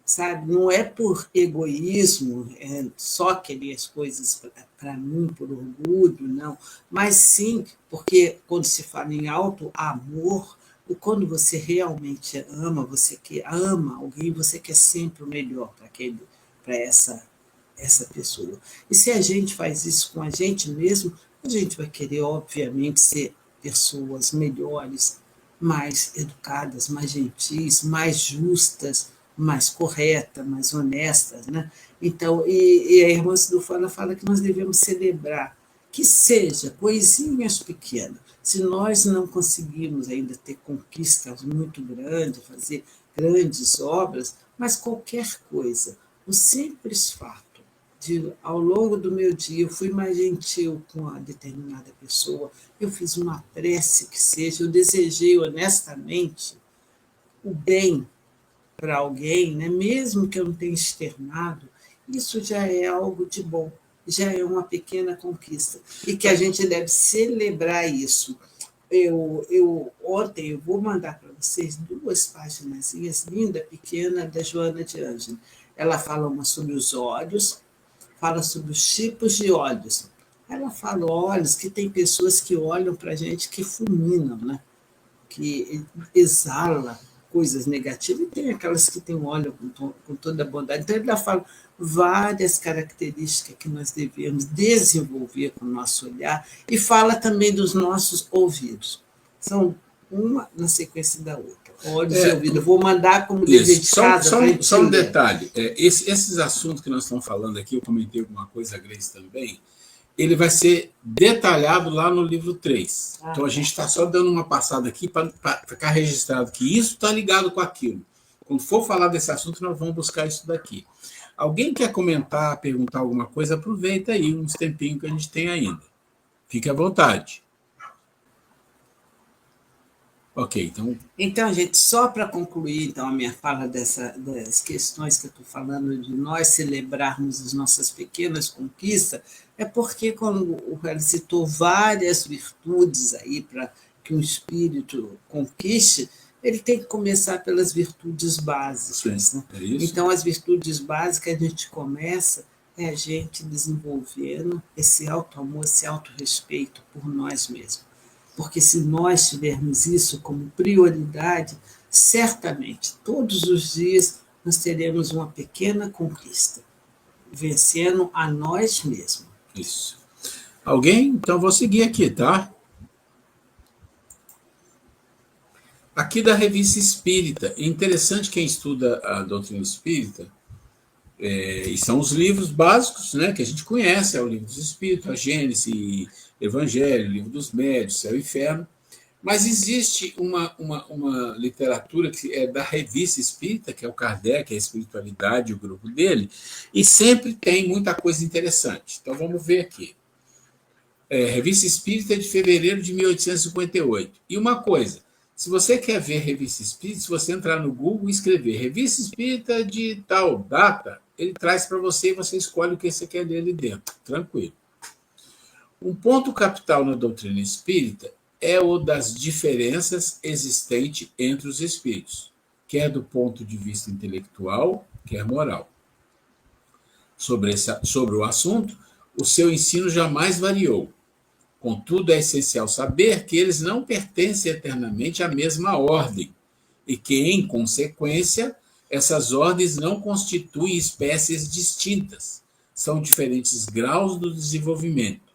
sabe, não é por egoísmo, só querer as coisas para mim, por orgulho, não, mas sim porque quando se fala em alto amor, quando você realmente ama, você que ama alguém, você quer sempre o melhor para essa pessoa. E se a gente faz isso com a gente mesmo, a gente vai querer, obviamente, ser pessoas melhores, mais educadas, mais gentis, mais justas, mais corretas, mais honestas, né? Então, e a irmã Cidufu fala que nós devemos celebrar, que seja coisinhas pequenas. Se nós não conseguimos ainda ter conquistas muito grandes, fazer grandes obras, mas qualquer coisa, o simples fato de, ao longo do meu dia, eu fui mais gentil com a determinada pessoa, eu fiz uma prece que seja, eu desejei honestamente o bem para alguém, né? Mesmo que eu não tenha externado, isso já é algo de bom, já é uma pequena conquista, e que a gente deve celebrar isso. Ontem eu vou mandar para vocês 2 páginas lindas, pequenas, da Joana de Ângelo. Ela fala uma sobre os olhos, fala sobre os tipos de olhos. Ela fala olhos que tem pessoas que olham para a gente que fulminam, né? Que exala coisas negativas, e tem aquelas que têm olho com toda a bondade. Então, ela fala várias características que nós devemos desenvolver com o nosso olhar, e fala também dos nossos ouvidos. São uma na sequência da outra. Olhos e ouvidos. Eu vou mandar como dever de casa. Só um detalhe. Esses assuntos que nós estamos falando aqui, eu comentei alguma coisa, a Grace também, ele vai ser detalhado lá no livro 3. Então, a gente está só dando uma passada aqui para ficar registrado que isso está ligado com aquilo. Quando for falar desse assunto, nós vamos buscar isso daqui. Alguém quer comentar, perguntar alguma coisa, aproveita aí uns tempinhos que a gente tem ainda. Fique à vontade. Ok, então, gente, só para concluir então, a minha fala das questões que eu estou falando, de nós celebrarmos as nossas pequenas conquistas, é porque, quando o Hélio citou várias virtudes aí para que o espírito conquiste, Ele tem que começar pelas virtudes básicas. Né? É isso. Então, as virtudes básicas a gente começa a gente desenvolvendo esse auto-amor, esse auto-respeito por nós mesmos. Porque se nós tivermos isso como prioridade, certamente, todos os dias, nós teremos uma pequena conquista, vencendo a nós mesmos. Isso. Alguém? Então vou seguir aqui, tá? Aqui da Revista Espírita. É interessante quem estuda a doutrina espírita, e são os livros básicos, né, que a gente conhece, é o Livro dos Espíritos, a Gênese, Evangelho, Livro dos Médiuns, Céu e Inferno, mas existe uma literatura que é da Revista Espírita, que é o Kardec, a espiritualidade, o grupo dele, e sempre tem muita coisa interessante. Então vamos ver aqui. Revista Espírita de fevereiro de 1858. E uma coisa, se você quer ver Revista Espírita, se você entrar no Google e escrever Revista Espírita de tal data, ele traz para você e você escolhe o que você quer ler ali dentro, tranquilo. Um ponto capital na doutrina espírita é o das diferenças existentes entre os espíritos, quer do ponto de vista intelectual, quer moral. Sobre o assunto, o seu ensino jamais variou. Contudo, é essencial saber que eles não pertencem eternamente à mesma ordem e que, em consequência, essas ordens não constituem espécies distintas, são diferentes graus do desenvolvimento.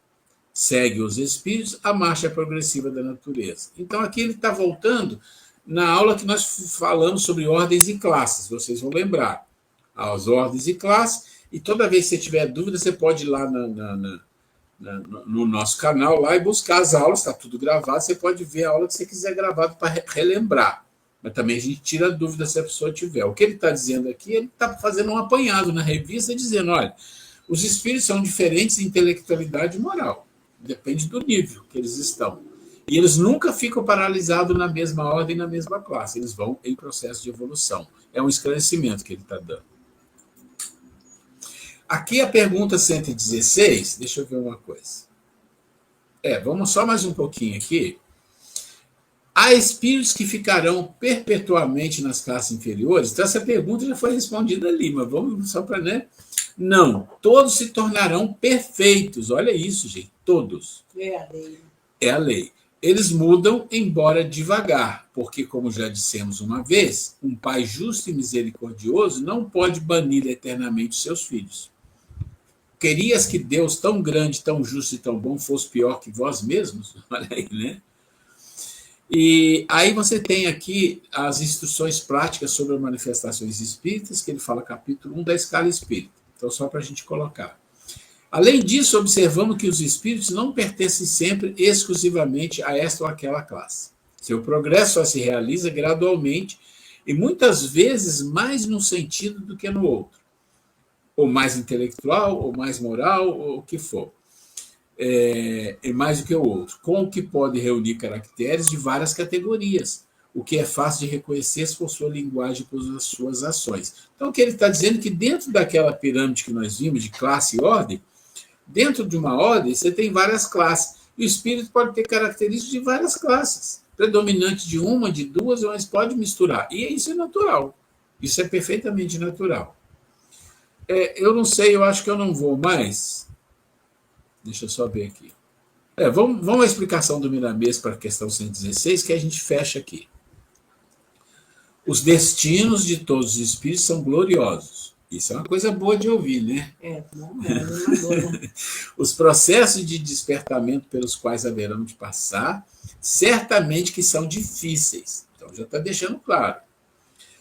Segue os espíritos a marcha progressiva da natureza. Então, aqui ele está voltando na aula que nós falamos sobre ordens e classes, vocês vão lembrar. As ordens e classes, e toda vez que você tiver dúvida, você pode ir lá no nosso canal lá e buscar as aulas, está tudo gravado, você pode ver a aula que você quiser gravado para relembrar. Mas também a gente tira a dúvida se a pessoa tiver. O que ele está dizendo aqui, ele está fazendo um apanhado na revista, dizendo, olha, os espíritos são diferentes em intelectualidade e moral. Depende do nível que eles estão. E eles nunca ficam paralisados na mesma ordem, na mesma classe. Eles vão em processo de evolução. É um esclarecimento que ele está dando. Aqui a pergunta 116, deixa eu ver uma coisa. Vamos só mais um pouquinho aqui. Há espíritos que ficarão perpetuamente nas classes inferiores? Então, essa pergunta já foi respondida ali, mas vamos só para, né? Não, todos se tornarão perfeitos. Olha isso, gente, todos. É a lei. É a lei. Eles mudam, embora devagar, porque, como já dissemos uma vez, um pai justo e misericordioso não pode banir eternamente os seus filhos. Querias que Deus, tão grande, tão justo e tão bom, fosse pior que vós mesmos? Olha aí, né? E aí você tem aqui as instruções práticas sobre as manifestações espíritas, que ele fala capítulo 1 da escala espírita. Então, só para a gente colocar. Além disso, observamos que os espíritos não pertencem sempre exclusivamente a esta ou aquela classe. Seu progresso só se realiza gradualmente e muitas vezes mais num sentido do que no outro. Ou mais intelectual, ou mais moral, ou o que for. Mais do que o outro, com o que pode reunir caracteres de várias categorias, o que é fácil de reconhecer por sua linguagem e por suas ações. Então, o que ele está dizendo é que dentro daquela pirâmide que nós vimos de classe e ordem, dentro de uma ordem, você tem várias classes, e o espírito pode ter características de várias classes, predominante de uma, de duas, mas pode misturar, e isso é natural, isso é perfeitamente natural. Eu não sei, eu acho que eu não vou mais. Deixa eu só ver aqui. Vamos à explicação do Miramês para a questão 116, que a gente fecha aqui. Os destinos de todos os espíritos são gloriosos. Isso é uma coisa boa de ouvir, né? Os processos de despertamento pelos quais haverão de passar, certamente que são difíceis. Então, já está deixando claro.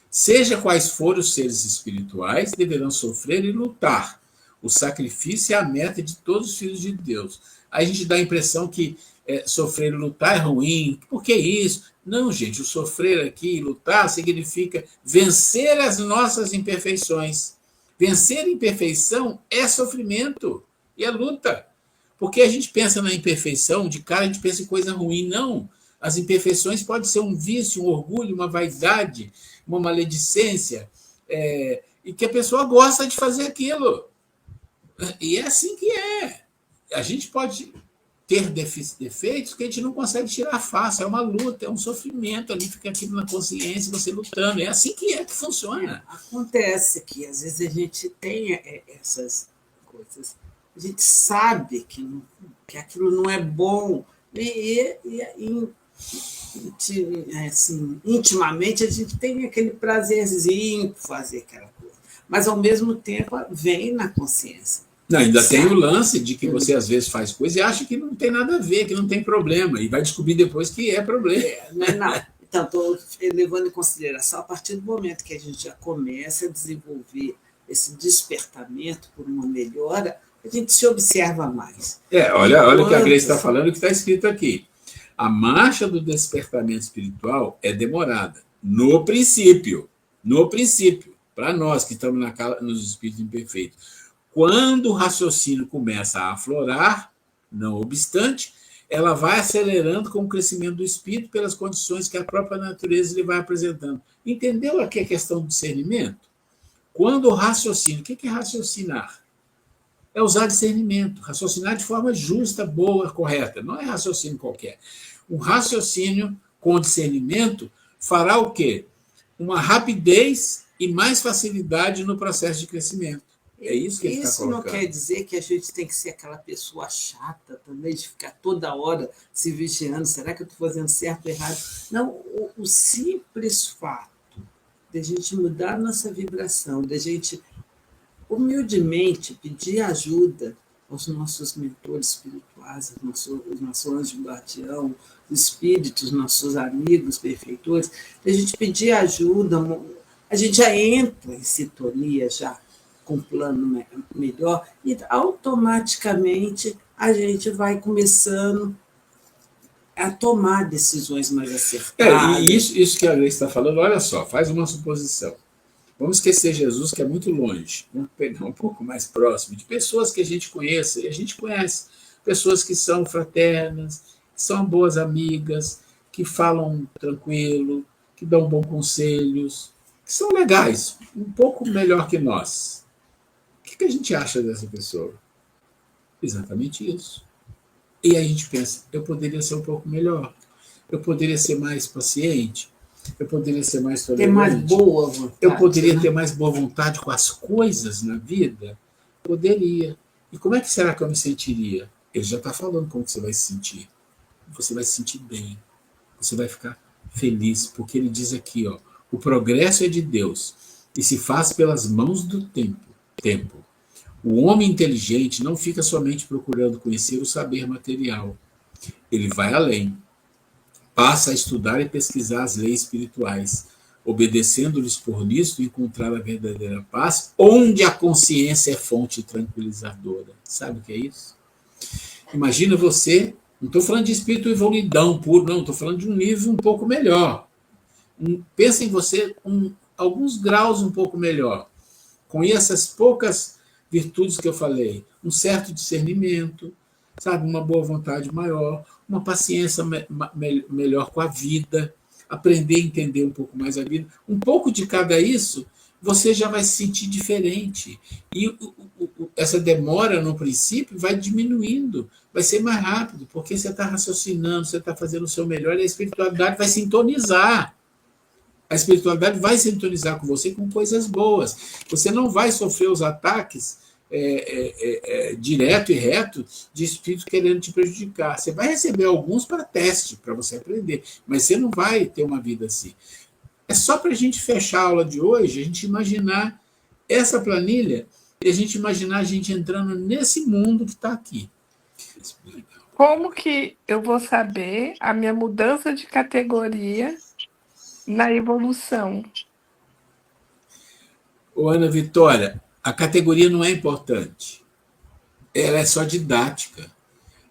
Seja quais forem os seres espirituais, deverão sofrer e lutar. O sacrifício é a meta de todos os filhos de Deus. Aí a gente dá a impressão que sofrer e lutar é ruim. Por que isso? Não, gente, o sofrer aqui e lutar significa vencer as nossas imperfeições. Vencer a imperfeição é sofrimento e é luta. Porque a gente pensa na imperfeição, de cara a gente pensa em coisa ruim. Não. As imperfeições podem ser um vício, um orgulho, uma vaidade, uma maledicência, e que a pessoa gosta de fazer aquilo. E é assim que é. A gente pode ter defeitos que a gente não consegue tirar fácil. É uma luta, é um sofrimento ali, fica aquilo na consciência, você lutando. É assim que funciona. Acontece que às vezes a gente tem essas coisas, a gente sabe que aquilo não é bom, e assim, intimamente a gente tem aquele prazerzinho por fazer aquela coisa, mas ao mesmo tempo vem na consciência. Não, ainda tem o lance de que você às vezes faz coisa e acha que não tem nada a ver, que não tem problema, e vai descobrir depois que é problema. Não. Então, estou levando em consideração a partir do momento que a gente já começa a desenvolver esse despertamento por uma melhora, a gente se observa mais. Olha o que a Grace está falando, o que está escrito aqui. A marcha do despertamento espiritual é demorada, no princípio, para nós que estamos nos espíritos imperfeitos. Quando o raciocínio começa a aflorar, não obstante, ela vai acelerando com o crescimento do espírito pelas condições que a própria natureza lhe vai apresentando. Entendeu aqui a questão do discernimento? Quando o raciocínio, o que é raciocinar? É usar discernimento, raciocinar de forma justa, boa, correta. Não é raciocínio qualquer. Um raciocínio com discernimento fará o quê? Uma rapidez e mais facilidade no processo de crescimento. É isso que ele está colocando. Isso não quer dizer que a gente tem que ser aquela pessoa chata também, de ficar toda hora se vigiando. Será que eu estou fazendo certo ou errado? Não, o simples fato de a gente mudar a nossa vibração, de a gente humildemente pedir ajuda aos nossos mentores espirituais, o nosso anjo guardião, os espíritos, nossos amigos benfeitores, de a gente pedir ajuda, a gente já entra em sintonia já com um plano melhor, e automaticamente a gente vai começando a tomar decisões mais acertadas. E isso que a Grace está falando, olha só, faz uma suposição. Vamos esquecer Jesus, que é muito longe, vamos pegar um pouco mais próximo, de pessoas que a gente conhece, e a gente conhece pessoas que são fraternas, que são boas amigas, que falam tranquilo, que dão bons conselhos, que são legais, um pouco melhor que nós. O que a gente acha dessa pessoa? Exatamente isso. E aí a gente pensa, eu poderia ser um pouco melhor, eu poderia ser mais paciente, eu poderia ser mais tolerante, ter mais boa vontade, eu poderia ter mais boa vontade com as coisas na vida? Poderia. E como é que será que eu me sentiria? Ele já está falando como que você vai se sentir. Você vai se sentir bem, você vai ficar feliz, porque ele diz aqui, ó, o progresso é de Deus e se faz pelas mãos do tempo. O homem inteligente não fica somente procurando conhecer o saber material. Ele vai além. Passa a estudar e pesquisar as leis espirituais, obedecendo-lhes por nisto encontrar a verdadeira paz, onde a consciência é fonte tranquilizadora. Sabe o que é isso? Imagina você, não estou falando de espírito evoluidão puro, não, estou falando de um nível um pouco melhor. Pensa em você alguns graus um pouco melhor, com essas poucas virtudes que eu falei, um certo discernimento, sabe, uma boa vontade maior, uma paciência melhor com a vida, aprender a entender um pouco mais a vida, um pouco de cada isso, você já vai se sentir diferente. E essa demora no princípio vai diminuindo, vai ser mais rápido, porque você está raciocinando, você está fazendo o seu melhor, e a espiritualidade vai sintonizar. A espiritualidade vai sintonizar com você com coisas boas. Você não vai sofrer os ataques direto e reto de espírito querendo te prejudicar. Você vai receber alguns para teste, para você aprender, mas você não vai ter uma vida assim. É só para a gente fechar a aula de hoje, a gente imaginar essa planilha e a gente imaginar a gente entrando nesse mundo que está aqui. Como que eu vou saber a minha mudança de categoria na evolução? Ô, Ana Vitória, a categoria não é importante. Ela é só didática.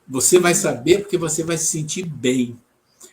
Você vai saber porque você vai se sentir bem.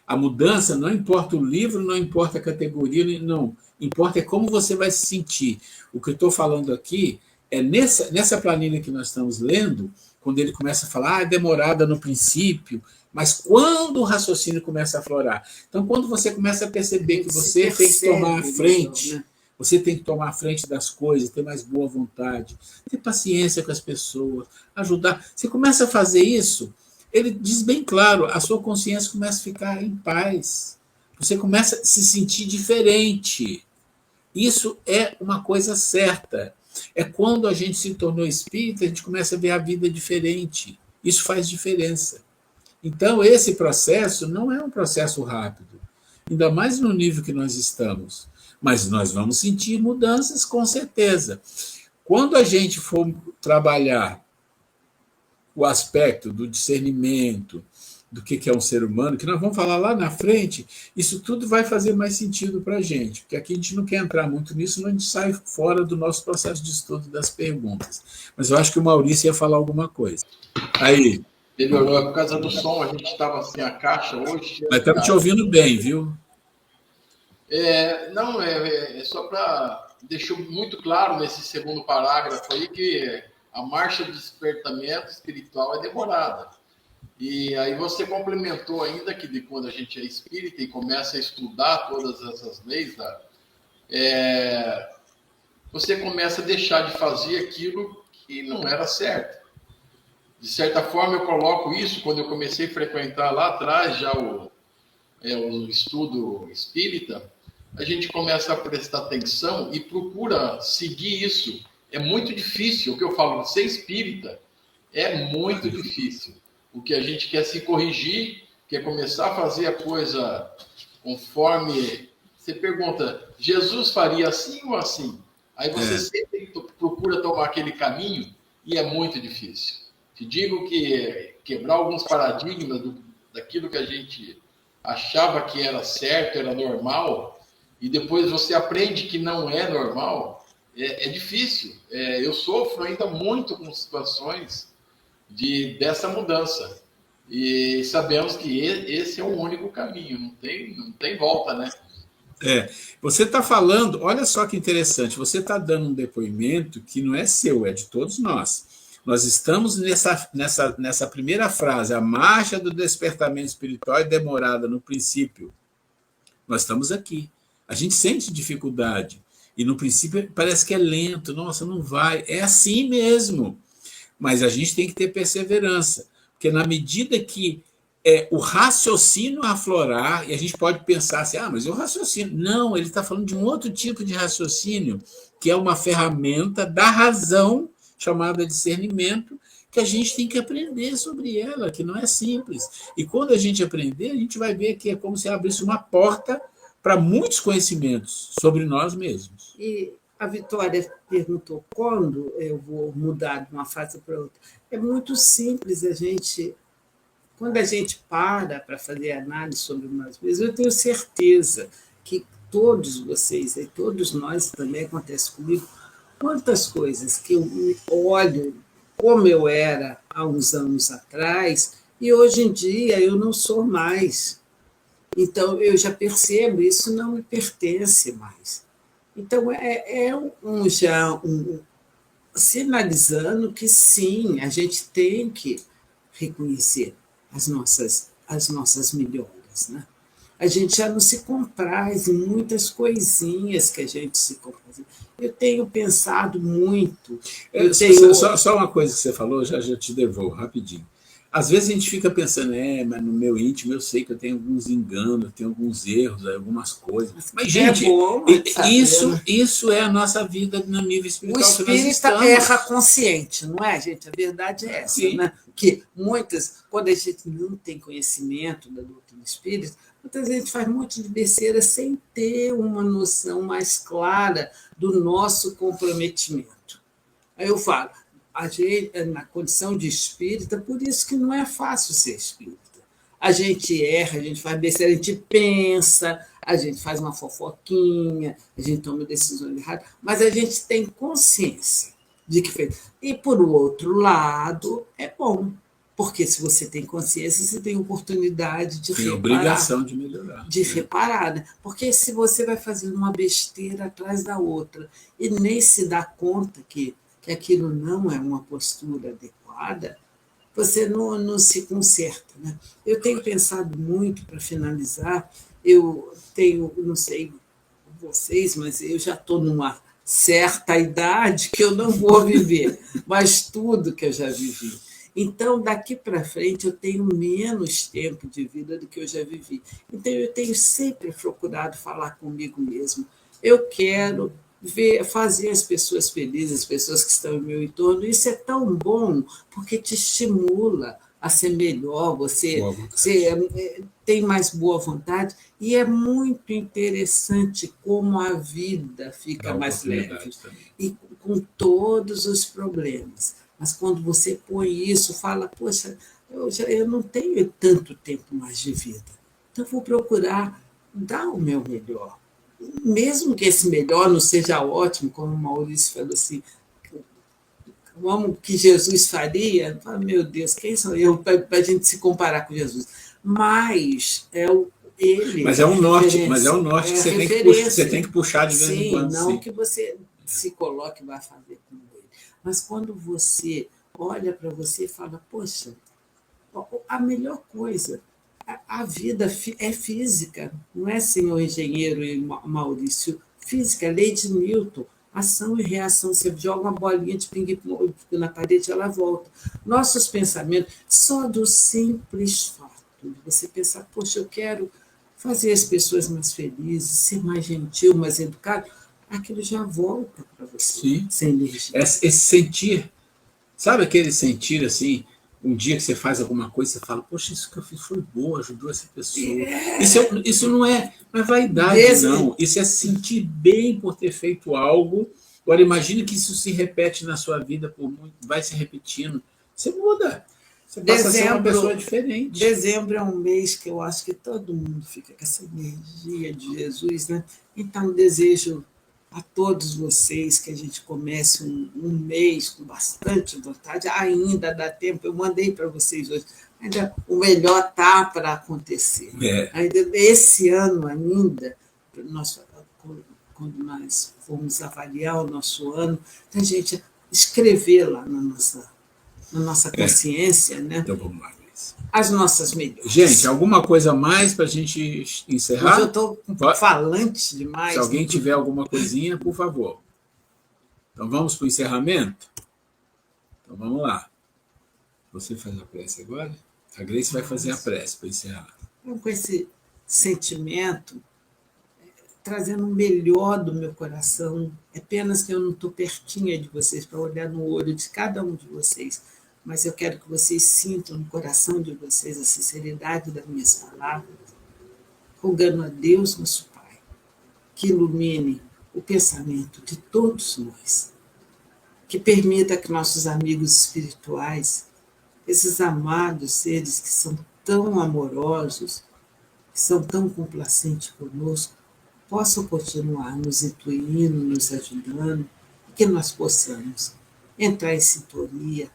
A mudança não importa o livro, não importa a categoria, não. Importa é como você vai se sentir. O que eu estou falando aqui é nessa planilha que nós estamos lendo, quando ele começa a falar, é demorada no princípio, mas quando o raciocínio começa a aflorar. Então, quando você começa a perceber que você tem que tomar a frente, né? Você tem que tomar a frente das coisas, ter mais boa vontade, ter paciência com as pessoas, ajudar. Você começa a fazer isso, ele diz bem claro, a sua consciência começa a ficar em paz. Você começa a se sentir diferente. Isso é uma coisa certa. É quando a gente se tornou espírita, a gente começa a ver a vida diferente. Isso faz diferença. Então, esse processo não é um processo rápido, ainda mais no nível que nós estamos. Mas nós vamos sentir mudanças, com certeza. Quando a gente for trabalhar o aspecto do discernimento, do que é um ser humano, que nós vamos falar lá na frente, isso tudo vai fazer mais sentido para a gente, porque aqui a gente não quer entrar muito nisso, senão a gente sai fora do nosso processo de estudo das perguntas. Mas eu acho que o Maurício ia falar alguma coisa. Aí. Melhorou, é por causa do som, a gente estava sem a caixa hoje. Mas estamos te ouvindo bem, viu? Não, é só para deixar muito claro nesse segundo parágrafo aí que a marcha de despertamento espiritual é demorada. E aí você complementou ainda que de quando a gente é espírita e começa a estudar todas essas leis, você começa a deixar de fazer aquilo que não era certo. De certa forma, eu coloco isso quando eu comecei a frequentar lá atrás já o estudo espírita, a gente começa a prestar atenção e procura seguir isso. É muito difícil, o que eu falo, ser espírita é muito difícil. O que a gente quer se corrigir, quer começar a fazer a coisa conforme... Você pergunta, Jesus faria assim ou assim? Aí você sempre procura tomar aquele caminho e é muito difícil. Te digo que quebrar alguns paradigmas daquilo que a gente achava que era certo, era normal, e depois você aprende que não é normal, é difícil. Eu sofro ainda muito com situações dessa mudança. E sabemos que esse é o único caminho, não tem volta, né? Você está falando, olha só que interessante, você está dando um depoimento que não é seu, é de todos nós. Nós estamos nessa primeira frase, a marcha do despertamento espiritual é demorada no princípio. Nós estamos aqui. A gente sente dificuldade. E no princípio parece que é lento, nossa, não vai. É assim mesmo. Mas a gente tem que ter perseverança. Porque na medida que o raciocínio aflorar, e a gente pode pensar assim, mas o raciocínio... Não, ele está falando de um outro tipo de raciocínio, que é uma ferramenta da razão, chamada discernimento, que a gente tem que aprender sobre ela, que não é simples. E quando a gente aprender, a gente vai ver que é como se abrisse uma porta para muitos conhecimentos sobre nós mesmos. E a Vitória perguntou quando eu vou mudar de uma fase para outra. É muito simples quando a gente para fazer análise sobre nós mesmos, eu tenho certeza que todos vocês, e todos nós também acontece comigo, quantas coisas que eu olho como eu era há uns anos atrás, e hoje em dia eu não sou mais. Então, eu já percebo, isso não me pertence mais. Então, sinalizando que, sim, a gente tem que reconhecer as nossas melhoras, né? A gente já não se compraz em muitas coisinhas que a gente se compraz. Eu tenho pensado muito. Só uma coisa que você falou, já te devolvo rapidinho. Às vezes a gente fica pensando, mas no meu íntimo eu sei que eu tenho alguns enganos, eu tenho alguns erros, algumas coisas. Mas, gente, isso é a nossa vida no nível espiritual. O espírita erra consciente, não é, gente? A verdade é essa, né? Que quando a gente não tem conhecimento da doutrina espírita, muitas vezes a gente faz um monte de besteira sem ter uma noção mais clara do nosso comprometimento. Aí eu falo, a gente, na condição de espírita, por isso que não é fácil ser espírita. A gente erra, a gente faz besteira, a gente pensa, a gente faz uma fofoquinha, a gente toma decisões erradas, mas a gente tem consciência de que fez. E, por outro lado, é bom, porque se você tem consciência, você tem oportunidade de reparar. Tem obrigação de melhorar. De reparar, né? Porque se você vai fazendo uma besteira atrás da outra e nem se dá conta que aquilo não é uma postura adequada, você não se conserta, né? Eu tenho pensado muito, para finalizar, não sei vocês, mas eu já estou numa certa idade que eu não vou viver, mas tudo que eu já vivi. Então, daqui para frente, eu tenho menos tempo de vida do que eu já vivi. Então, eu tenho sempre procurado falar comigo mesmo. Eu quero fazer as pessoas felizes, as pessoas que estão em meu entorno. Isso é tão bom, porque te estimula a ser melhor, você tem mais boa vontade, e é muito interessante como a vida fica mais leve, e com todos os problemas. Mas quando você põe isso, fala, poxa, eu não tenho tanto tempo mais de vida, então vou procurar dar o meu melhor. Mesmo que esse melhor não seja ótimo, como o Maurício falou assim, como que Jesus faria? Meu Deus, quem sou eu para a gente se comparar com Jesus? Mas ele. Mas é um norte, que você tem que puxar de vez em quando. Não que você se coloque e vá fazer como ele. Mas quando você olha para você e fala, poxa, a melhor coisa, a vida é física, não é, senhor engenheiro e Maurício? Física, lei de Newton. Ação e reação, você joga uma bolinha de ping-pong na parede, ela volta. Nossos pensamentos, só do simples fato de você pensar, poxa, eu quero fazer as pessoas mais felizes, ser mais gentil, mais educado, aquilo já volta para você, sim, sem energia. Esse sentir, sabe aquele sentir assim, um dia que você faz alguma coisa, você fala, poxa, isso que eu fiz foi boa, ajudou essa pessoa. Isso não é vaidade, não. Isso é sentir bem por ter feito algo. Agora, imagine que isso se repete na sua vida, vai se repetindo. Você muda. Você passa a ser uma pessoa diferente. Dezembro é um mês que eu acho que todo mundo fica com essa energia de Jesus, né? Então, desejo a todos vocês que a gente comece um mês com bastante vontade, ainda dá tempo, eu mandei para vocês hoje, ainda o melhor está para acontecer. Ainda, esse ano ainda, quando nós formos avaliar o nosso ano, a gente escrever lá na nossa consciência, né? Então vamos lá. As nossas melhores. Gente, alguma coisa mais para a gente encerrar? Hoje eu estou falante demais. Se alguém tiver alguma coisinha, por favor. Então vamos para o encerramento? Então vamos lá. Você faz a prece agora? A Grace vai fazer a prece para encerrar. Então, com esse sentimento, trazendo o melhor do meu coração, é apenas que eu não estou pertinho de vocês para olhar no olho de cada um de vocês, mas eu quero que vocês sintam no coração de vocês a sinceridade das minhas palavras, rogando a Deus, nosso Pai, que ilumine o pensamento de todos nós, que permita que nossos amigos espirituais, esses amados seres que são tão amorosos, que são tão complacentes conosco, possam continuar nos intuindo, nos ajudando, e que nós possamos entrar em sintonia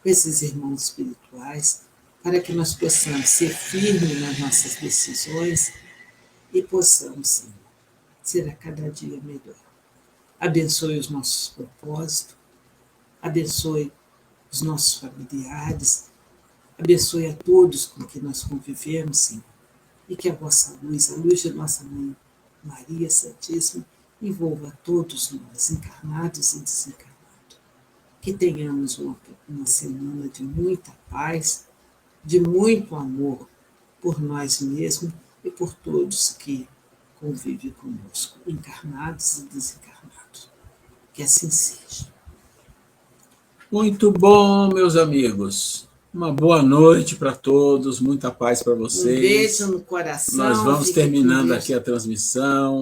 com esses irmãos espirituais, para que nós possamos ser firmes nas nossas decisões e possamos, Senhor, ser a cada dia melhor. Abençoe os nossos propósitos, abençoe os nossos familiares, abençoe a todos com que nós convivemos, Senhor, e que a vossa luz, a luz de nossa Mãe Maria Santíssima, envolva todos nós, encarnados e desencarnados. Que tenhamos uma semana de muita paz, de muito amor por nós mesmos e por todos que convivem conosco, encarnados e desencarnados. Que assim seja. Muito bom, meus amigos. Uma boa noite para todos, muita paz para vocês. Um beijo no coração. Nós vamos terminando aqui a transmissão.